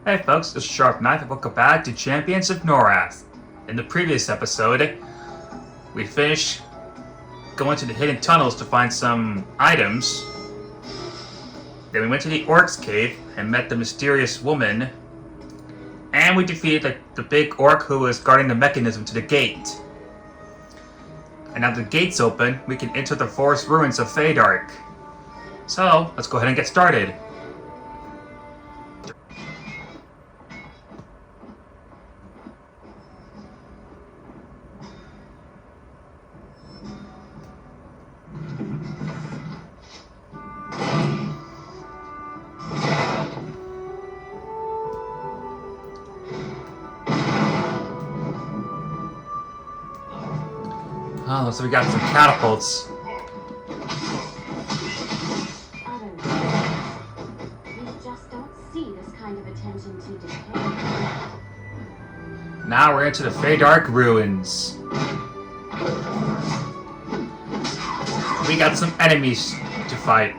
Hey folks, this is Sharp Knife and welcome back to Champions of Norrath. In the previous episode, we finished going to the hidden tunnels to find some items. Then we went to the Orc's cave and met the mysterious woman. And we defeated the big orc who was guarding the mechanism to the gate. And now the gate's open, we can enter the forest ruins of Faydark. So, let's go ahead and get started. Oh, so we got some catapults. We just don't see this kind of attention to detail. Now we're into the Faydark ruins. We got some enemies to fight.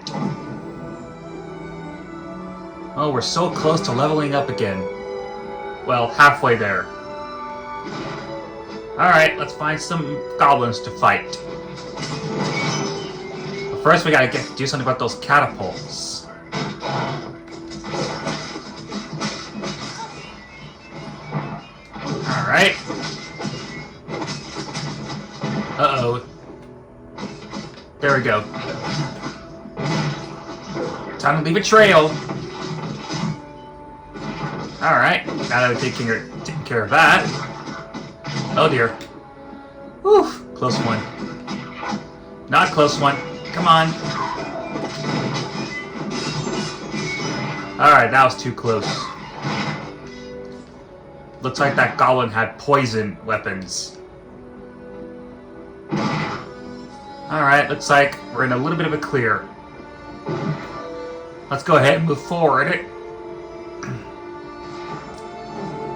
Oh, we're so close to leveling up again. Well, halfway there. Alright, let's find some goblins to fight. But first we gotta do something about those catapults. Alright. Uh-oh. There we go. Time to leave a trail. Alright, now that we've taken care of that. Oh dear. Whew, close one. Not close one. Come on. Alright, that was too close. Looks like that goblin had poison weapons. Alright, looks like we're in a little bit of a clear. Let's go ahead and move forward.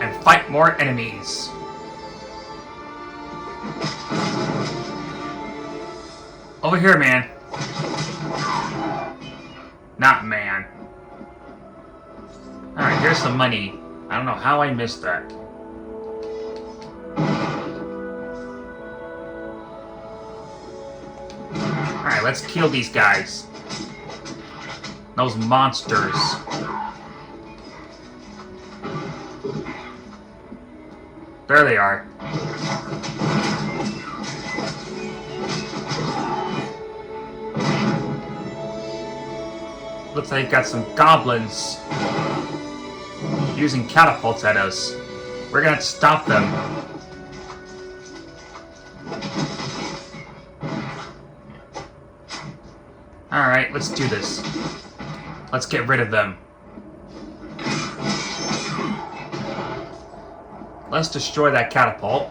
And fight more enemies. Over here, man. Not man. Alright, here's some money. I don't know how I missed that. Alright, let's kill these guys. Those monsters. There they are. Looks like you got some goblins using catapults at us. We're gonna have to stop them. Alright, let's do this. Let's get rid of them. Let's destroy that catapult.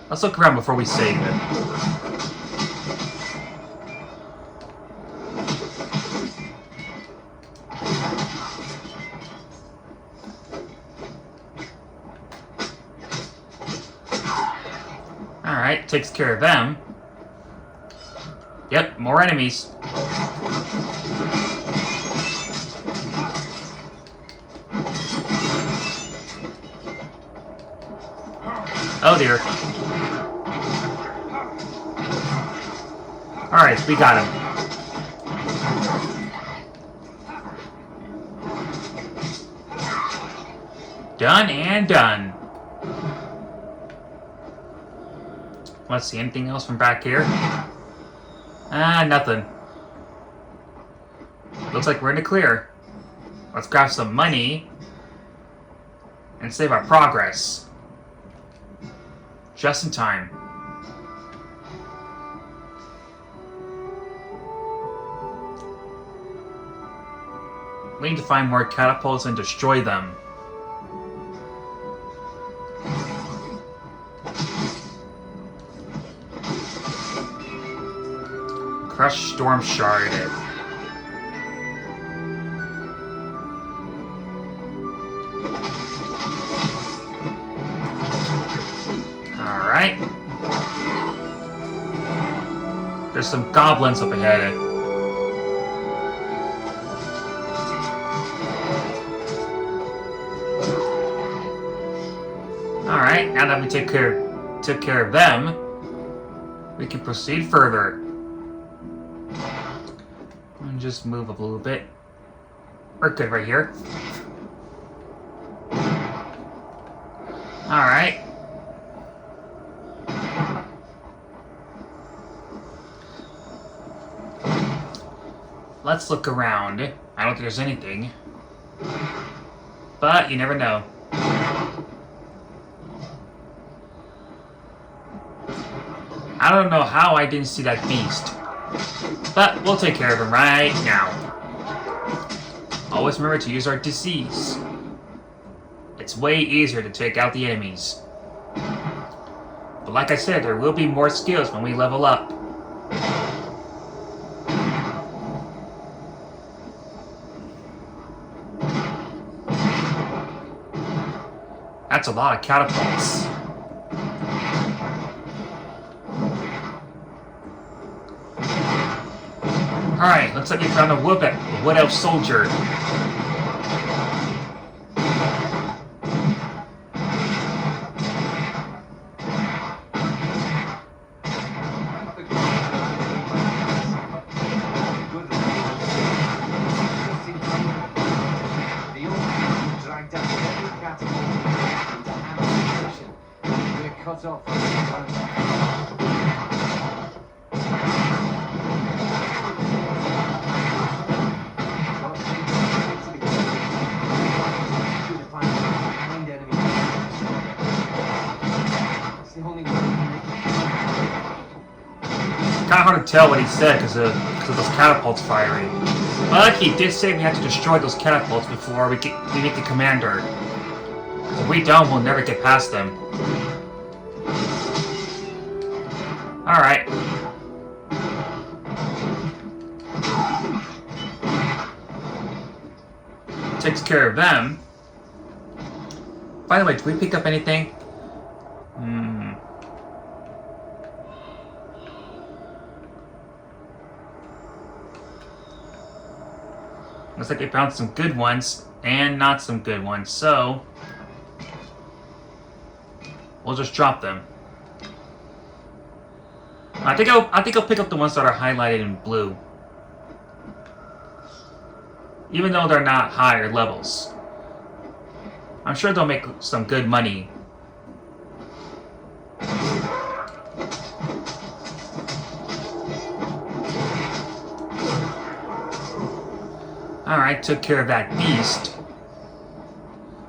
Let's look around before we save it. Alright, takes care of them. Yep, more enemies. Oh dear. Alright, we got him. Done and done. Let's see, anything else from back here? Nothing. Looks like we're in the clear. Let's grab some money and save our progress. Just in time. We need to find more catapults and destroy them. Crush Storm Shard. Alright. There's some goblins up ahead. Alright, now that we took care of them, we can proceed further. And just move up a little bit. We're good right here. Alright. Let's look around. I don't think there's anything. But you never know. I don't know how I didn't see that beast. But we'll take care of him right now. Always remember to use our disease. It's way easier to take out the enemies. But like I said, there will be more skills when we level up. That's a lot of catapults. Alright, looks like we found a wood elf soldier. Kind of hard to tell what he said because of those catapults firing. But he did say we have to destroy those catapults before we meet the commander. If we don't, we'll never get past them. Alright. Takes care of them. By the way, did we pick up anything? Looks like we found some good ones and not some good ones, so we'll just drop them. I think I'll pick up the ones that are highlighted in blue, even though they're not higher levels. I'm sure they'll make some good money. Alright, took care of that beast.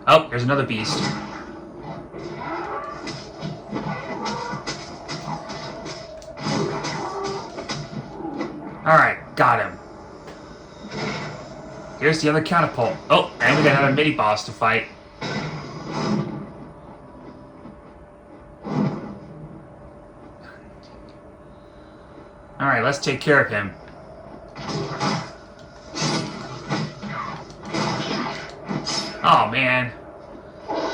Oh, there's another beast. Alright, got him. Here's the other catapult. Oh, and we got another mini-boss to fight. Alright, let's take care of him. Oh man,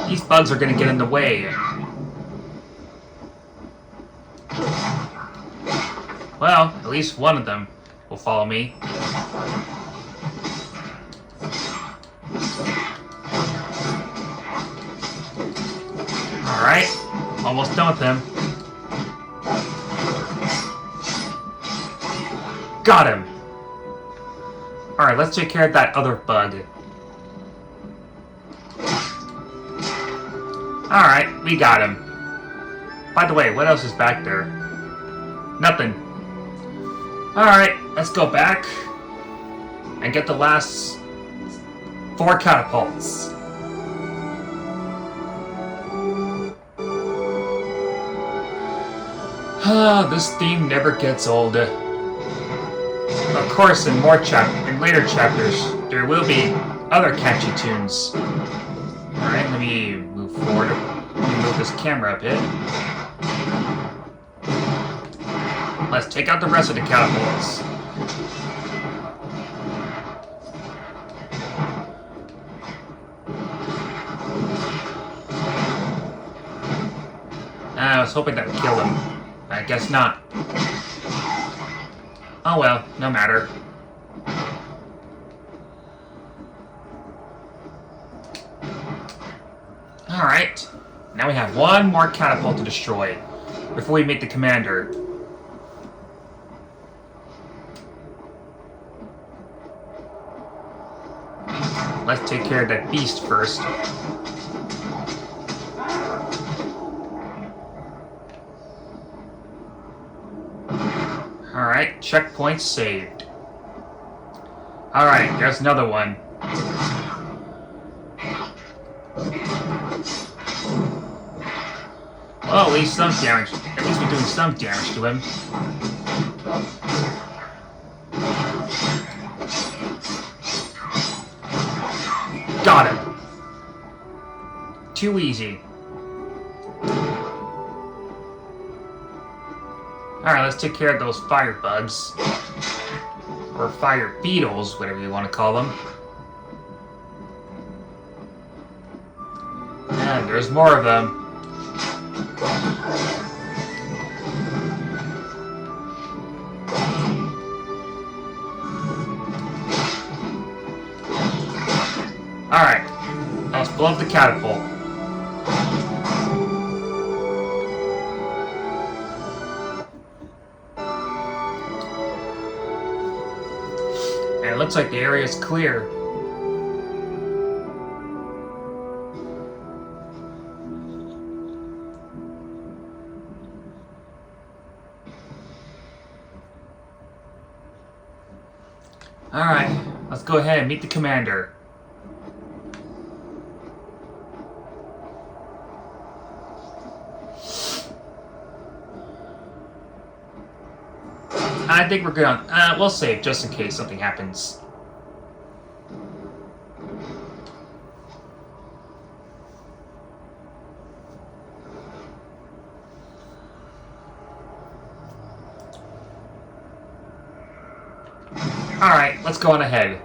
these bugs are gonna get in the way. Well, at least one of them will follow me. Alright, almost done with him. Got him! Alright, let's take care of that other bug. Alright, we got him. By the way, what else is back there? Nothing. Alright, let's go back and get the last 4 catapults. This theme never gets old. Of course, in later chapters, there will be other catchy tunes. Alright, let me move forward. Let me move this camera a bit. Let's take out the rest of the catapults. I was hoping that would kill him. I guess not. Oh well, no matter. Alright. Now we have one more catapult to destroy before we meet the commander. Let's take care of that beast first. Alright, checkpoint saved. Alright, there's another one. Well, at least some damage. At least we're doing some damage to him. Got him. Too easy. Alright, let's take care of those fire bugs. Or fire beetles, whatever you want to call them. And there's more of them. Alright, let's blow up the catapult. And it looks like the area is clear. Alright, let's go ahead and meet the commander. I think we're good on... we'll save just in case something happens. Alright, let's go on ahead.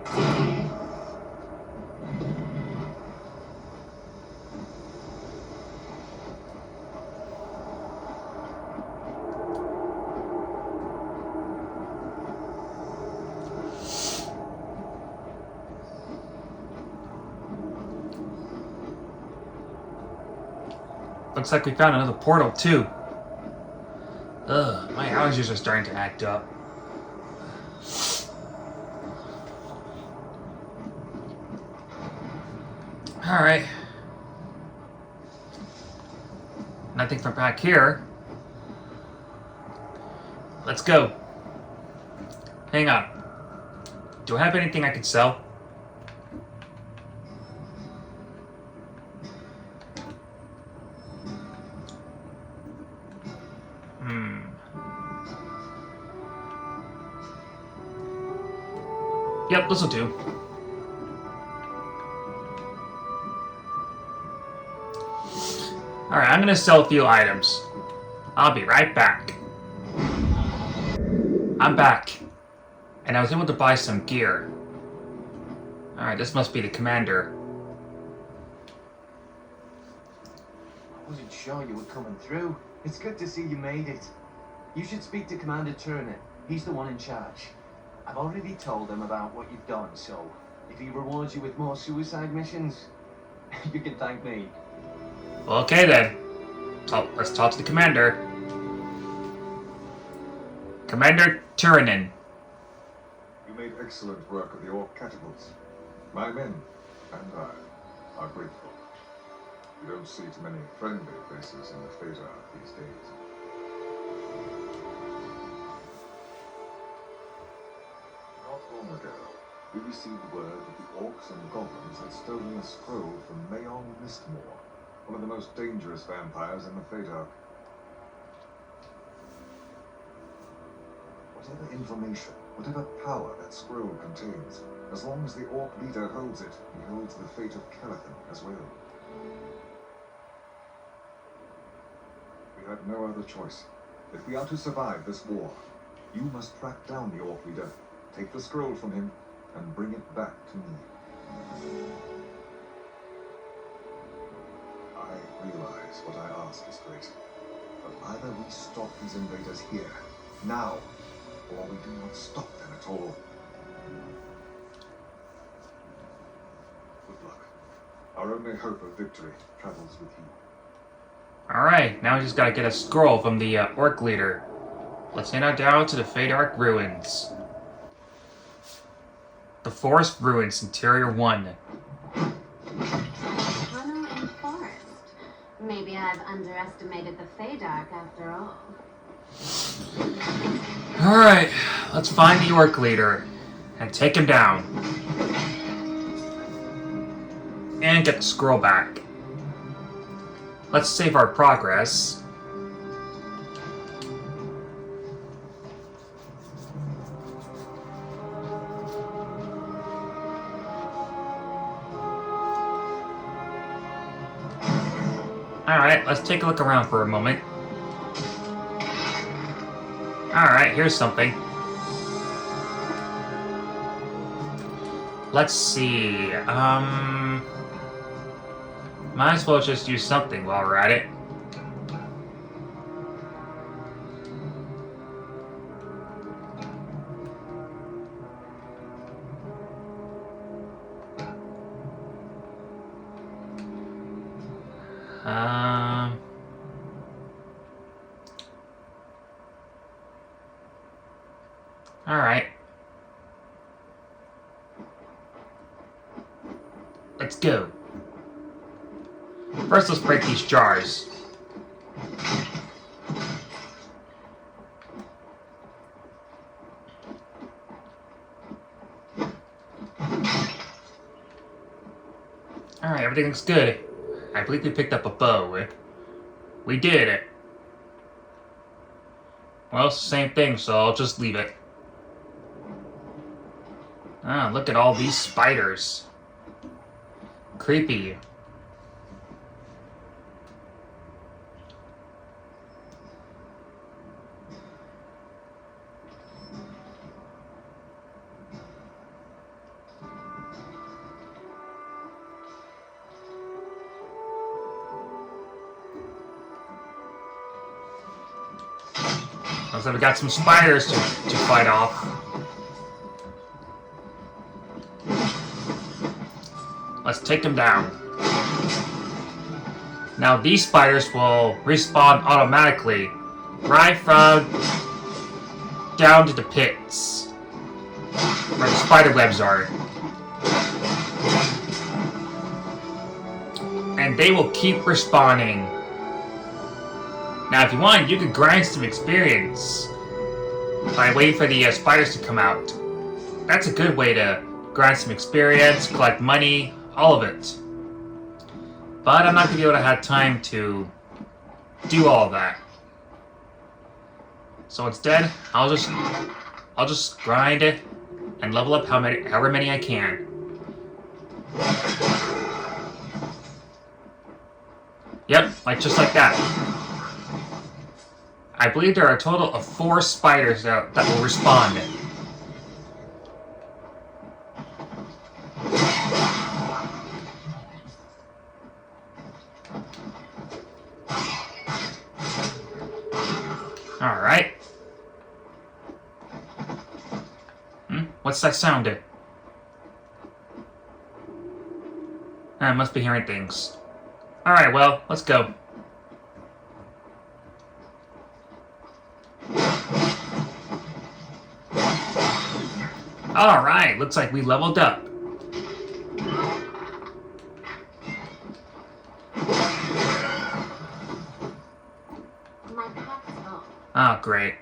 Looks like we found another portal, too. Ugh, my allergies are starting to act up. Alright. Nothing from back here. Let's go. Hang on. Do I have anything I can sell? Yep, this'll do. Alright, I'm gonna sell a few items. I'll be right back. I'm back. And I was able to buy some gear. Alright, this must be the commander. I wasn't sure you were coming through. It's good to see you made it. You should speak to Commander Turner. He's the one in charge. I've already told him about what you've done, so if he rewards you with more suicide missions, you can thank me. Okay then. So, let's talk to the commander. Commander Turinen. You made excellent work of the Orc catapults. My men and I are grateful. You don't see too many friendly faces in the Faydark these days. Not long ago, we received word that the Orcs and Goblins had stolen a scroll from Mayon Mistmore, one of the most dangerous vampires in the Faydark. Whatever information, whatever power that scroll contains, as long as the Orc Leader holds it, he holds the fate of Calathan as well. We had no other choice. If we are to survive this war, you must track down the Orc Leader, take the scroll from him, and bring it back to me. I realize what I ask is great, but either we stop these invaders here, now, or we do not stop them at all. Good luck. Our only hope of victory travels with you. Alright, now we just gotta get a scroll from the Orc Leader. Let's head on down to the Faydark Ruins. The Forest Ruins, Interior 1. Tunnel and forest. Maybe I've underestimated the Faydark after all. Alright, let's find the Orc Leader and take him down. And get the scroll back. Let's save our progress. Alright, let's take a look around for a moment. Alright, here's something. Let's see, might as well just use something while we're at it. Alright. Let's go. First, let's break these jars. Alright, everything looks good. I believe we picked up a bow. We did it. Well, it's the same thing, so I'll just leave it. Ah, look at all these spiders. Creepy. Looks like we got some spiders to fight off. Let's take them down. Now these spiders will respawn automatically right from down to the pits where the spider webs are. And they will keep respawning. Now if you want, you could grind some experience by waiting for the spiders to come out. That's a good way to grind some experience, collect money, all of it. But I'm not going to be able to have time to do all of that. So instead, I'll just grind it and level up however many I can. Yep, just like that. I believe there are a total of 4 spiders that will respawn. Alright. What's that sound? I must be hearing things. Alright, well, let's go. Alright, looks like we leveled up. My pack's full. Oh, great.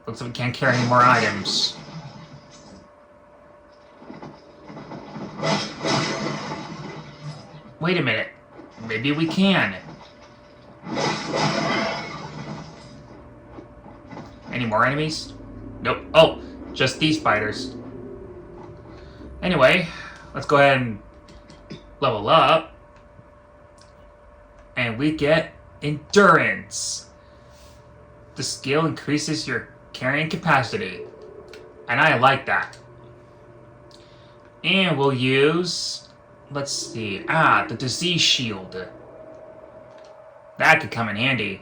Looks like we can't carry any more items. Wait a minute. Maybe we can. Any more enemies? Nope. Oh, just these spiders. Anyway, let's go ahead and level up. And we get endurance. The skill increases your carrying capacity. And I like that. And we'll use, let's see, the disease shield. That could come in handy.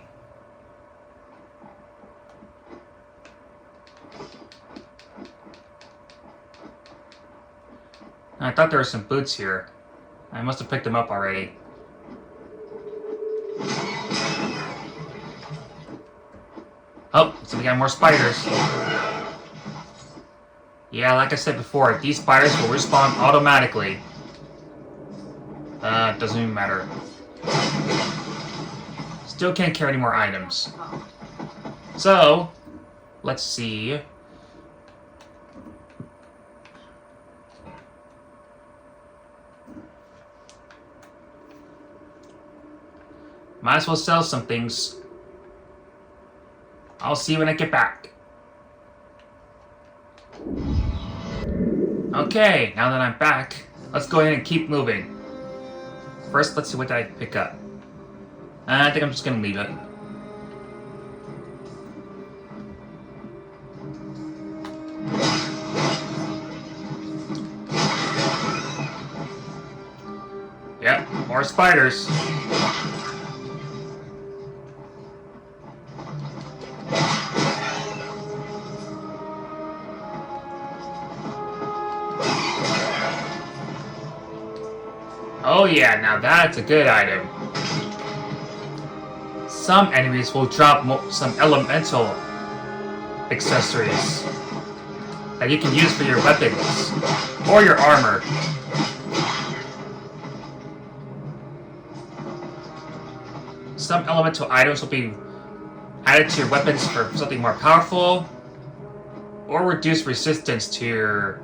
I thought there were some boots here. I must have picked them up already. So we got more spiders. Yeah, like I said before, these spiders will respawn automatically. Doesn't even matter. Still can't carry any more items. So, let's see. Might as well sell some things. I'll see you when I get back. Okay, now that I'm back, let's go ahead and keep moving. First, let's see what I pick up. I think I'm just gonna leave it. Yep, more spiders. Oh yeah, now that's a good item. Some enemies will drop some elemental accessories that you can use for your weapons or your armor. Some elemental items will be added to your weapons for something more powerful, or reduce resistance to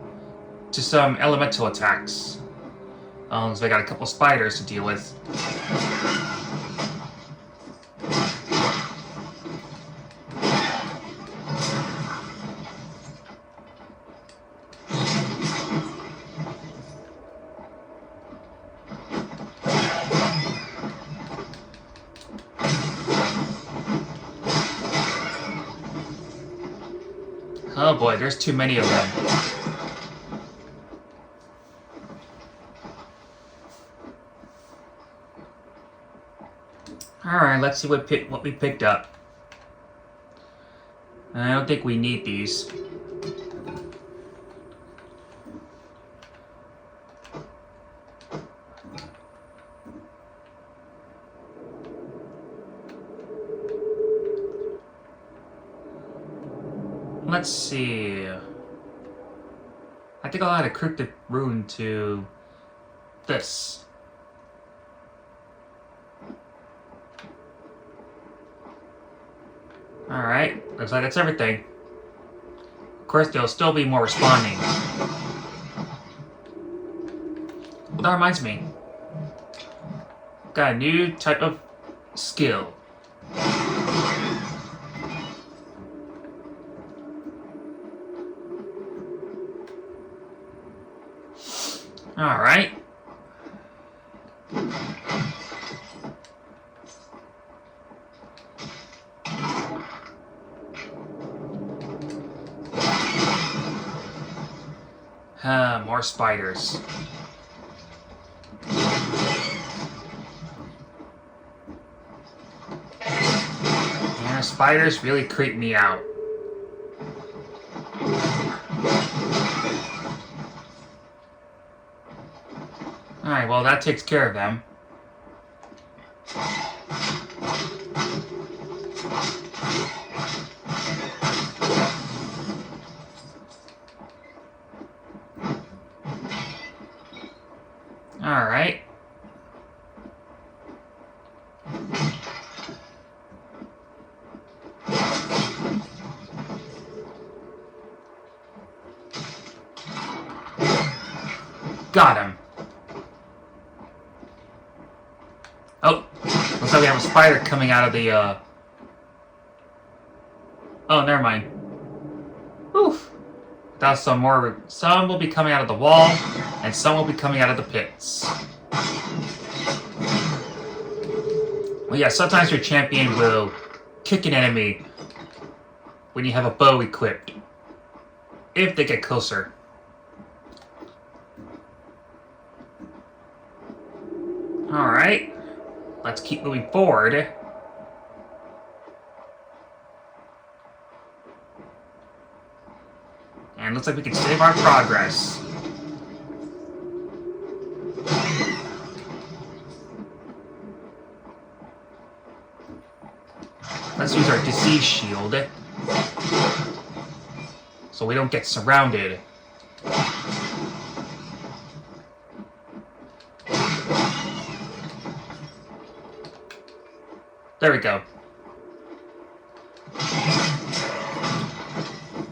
some elemental attacks. So I got a couple spiders to deal with. Oh boy, there's too many of them. Alright, let's see what we picked up. I don't think we need these. Let's see. I think I'll add a cryptic rune to this. Alright, looks like that's everything. Of course, there'll still be more responding. Well, that reminds me. Got a new type of skill. Alright. More spiders. Yeah, spiders really creep me out. Alright, well that takes care of them. Alright. Got him. Oh, looks like we have a spider coming out of the, Oh, never mind. Oof. That's some more. Some will be coming out of the wall, and some will be coming out of the pits. Well, yeah, sometimes your champion will kick an enemy when you have a bow equipped, if they get closer. Alright, let's keep moving forward. And looks like we can save our progress. Let's use our disease shield. so we don't get surrounded. There we go.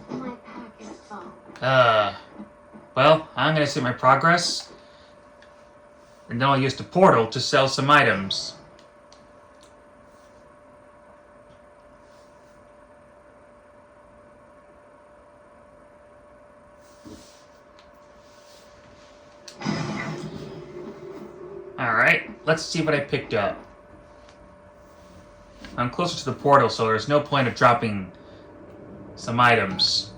My pack is full. Well, I'm gonna see my progress, and then I'll use the portal to sell some items. Alright, let's see what I picked up. I'm closer to the portal, so there's no point of dropping some items.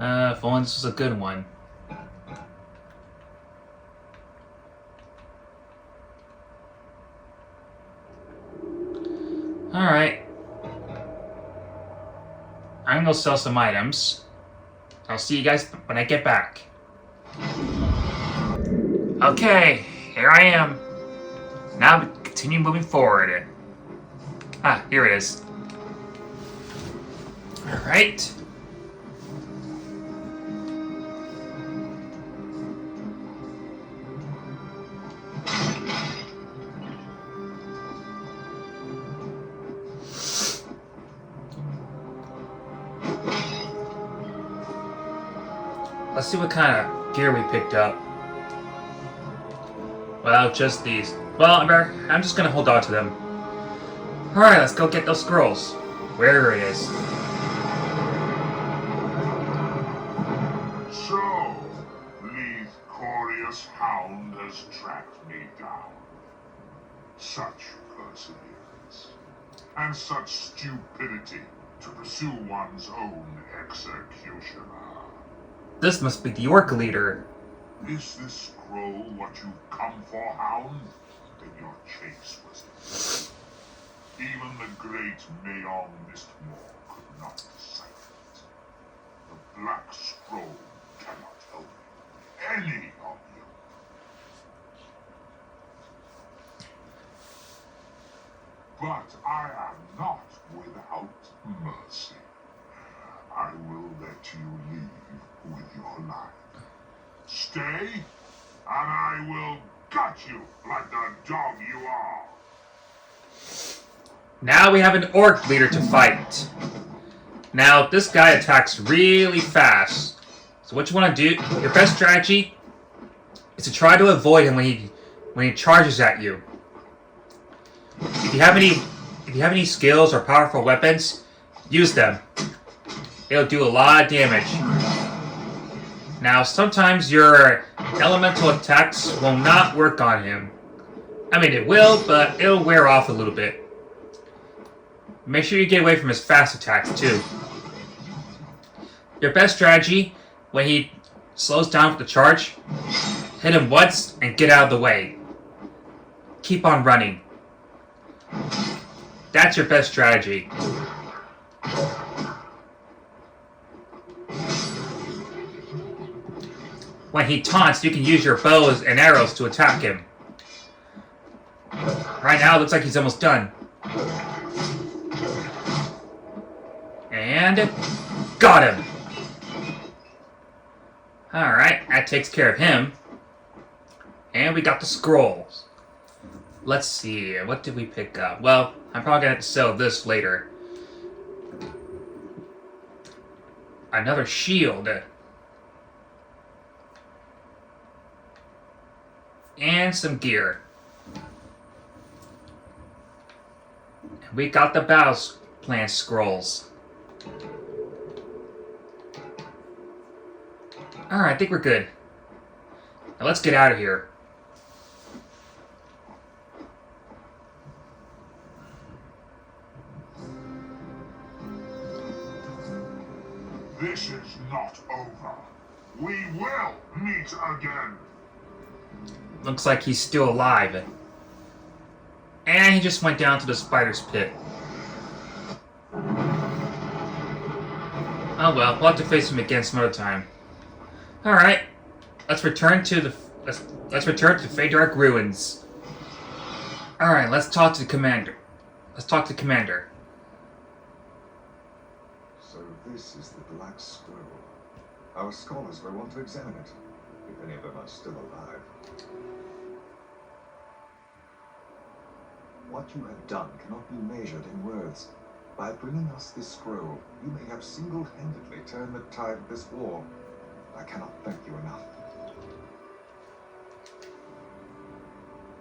If only this was a good one. Alright. I'm gonna sell some items. I'll see you guys when I get back. Okay, here I am. Now continue moving forward. Ah, here it is. Alright. Let's see what kind of gear we picked up. Well, just these. Well, I'm just gonna hold on to them. Alright, let's go get those scrolls. Wherever it is. So, Lee's curious hound has tracked me down. Such perseverance. And such stupidity to pursue one's own executioner. This must be the Orc Leader. Is this scroll what you've come for, hound? Then your chase was it. Even the great Mayon Mistmore could not decipher it. The Black Scroll cannot help you. Any of you. But I am not without mercy. I will let you leave with your life. Stay, and I will gut you like the dog you are. Now we have an Orc Leader to fight. Now, this guy attacks really fast. So what you want to do, your best strategy is to try to avoid him when he charges at you. If you have any skills or powerful weapons, use them. It'll do a lot of damage. Now, sometimes your elemental attacks will not work on him. I mean, it will, but it'll wear off a little bit. Make sure you get away from his fast attacks, too. Your best strategy, when he slows down for the charge, hit him once and get out of the way. Keep on running. That's your best strategy. When he taunts, you can use your bows and arrows to attack him. Right now, it looks like he's almost done. And got him! Alright, that takes care of him. And we got the scrolls. Let's see, what did we pick up? Well, I'm probably gonna have to sell this later. Another shield. And some gear. We got the battle plan scrolls. Alright, I think we're good. Now let's get out of here. This is not over. We will meet again. Looks like he's still alive. And he just went down to the spider's pit. Oh well, we'll have to face him again some other time. Alright. Let's return to Faydark Ruins. Alright, let's talk to the commander. This is the Black Scroll. Our scholars will want to examine it, if any of them are still alive. What you have done cannot be measured in words. By bringing us this scroll, you may have single-handedly turned the tide of this war. I cannot thank you enough.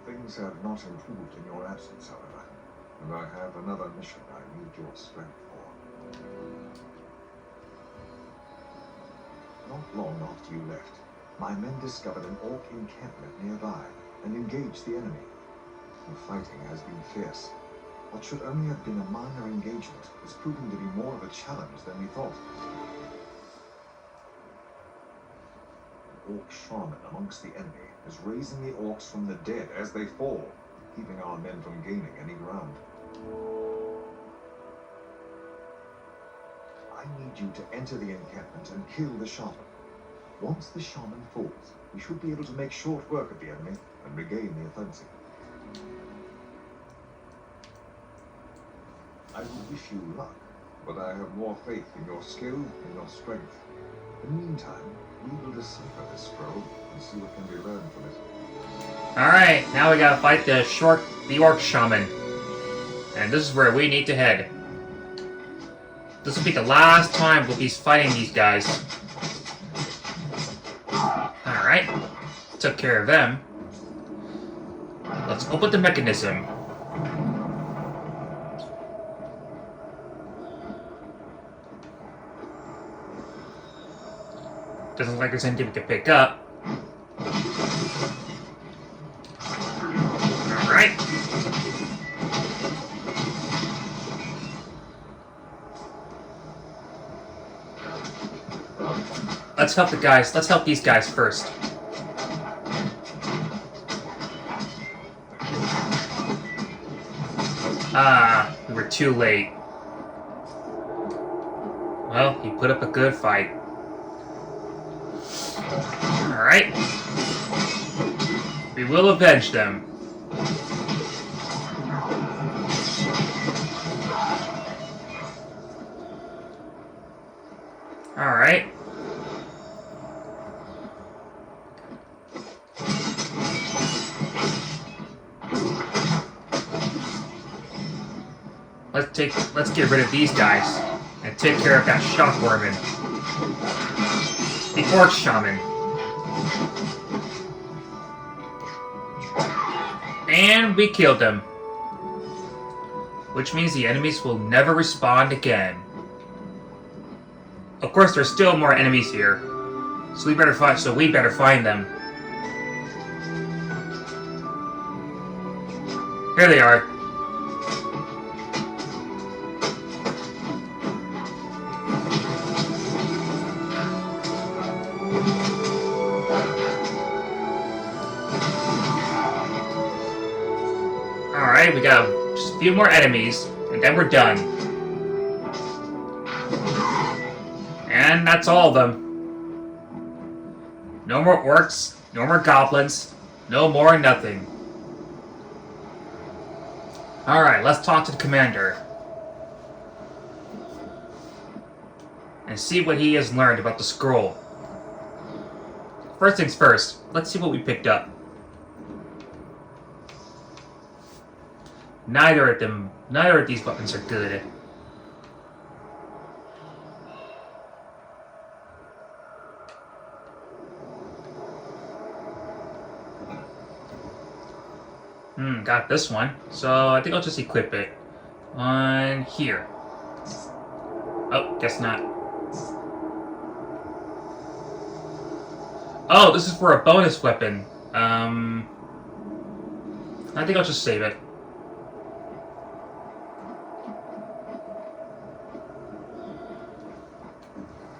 Things have not improved in your absence, however, and I have another mission I need your strength for. Not long after you left, my men discovered an Orc encampment nearby and engaged the enemy. The fighting has been fierce. What should only have been a minor engagement is proving to be more of a challenge than we thought. An Orc shaman amongst the enemy is raising the Orcs from the dead as they fall, keeping our men from gaining any ground. I need you to enter the encampment and kill the shaman. Once the shaman falls, we should be able to make short work of the enemy and regain the offensive. I will wish you luck, but I have more faith in your skill and your strength. In the meantime, we will decipher this scroll and see what can be learned from it. Alright, now we gotta fight the Orc Shaman. And this is where we need to head. This will be the last time we'll be fighting these guys. Alright, took care of them. Let's open the mechanism. Doesn't look like there's anything we can pick up. Alright. Let's help the guys. Let's help these guys first. Ah, we were too late. Well, he put up a good fight. Alright. We will avenge them. Alright. Let's get rid of these guys and take care of that shockworman. The Orc Shaman. And we killed them. Which means the enemies will never respawn again. Of course, there's still more enemies here. So we better find them. Here they are. Alright, we got just a few more enemies, and then we're done. And that's all of them. No more orcs, no more goblins, no more nothing. Alright, let's talk to the commander. And see what he has learned about the scroll. First things first, let's see what we picked up. Neither of these weapons are good. Got this one. So I think I'll just equip it on here. Oh, guess not. Oh, this is for a bonus weapon. I think I'll just save it.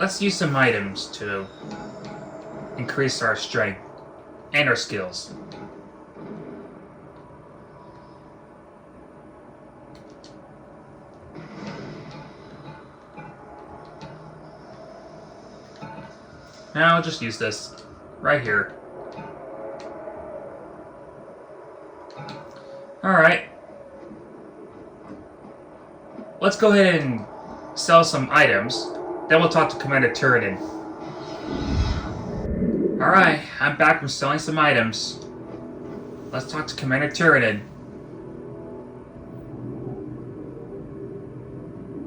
Let's use some items to increase our strength and our skills. Now I'll just use this right here. Alright. Let's go ahead and sell some items Then we'll talk to Commander Turretin. Alright, I'm back from selling some items. Let's talk to Commander Turretin.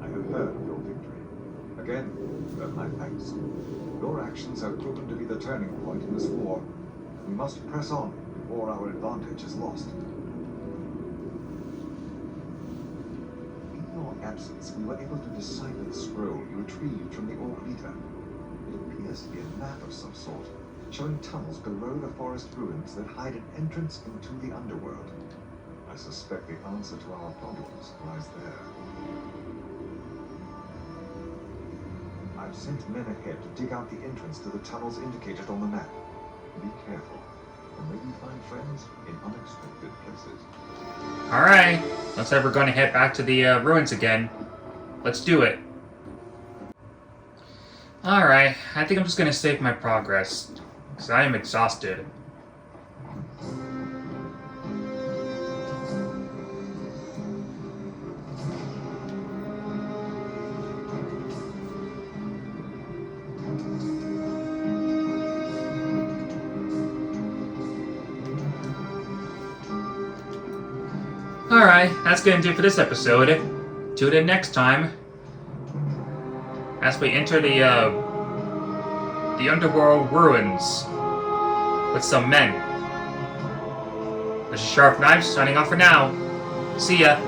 I have heard of your victory. Again, you have my thanks. Your actions have proven to be the turning point in this war. We must press on before our advantage is lost. In your absence, we were able to decipher the scroll you retrieved from the Orc Leader. It appears to be a map of some sort, showing tunnels below the forest ruins that hide an entrance into the underworld. I suspect the answer to our problems lies there. I've sent men ahead to dig out the entrance to the tunnels indicated on the map. Be careful, and maybe find friends in unexpected places. Alright, looks like we're going to head back to the ruins again. Let's do it. Alright, I think I'm just going to save my progress, because I am exhausted. Alright, that's going to do it for this episode. Tune in next time as we enter the underworld ruins with some men. This is Sharp Knives signing off for now. See ya!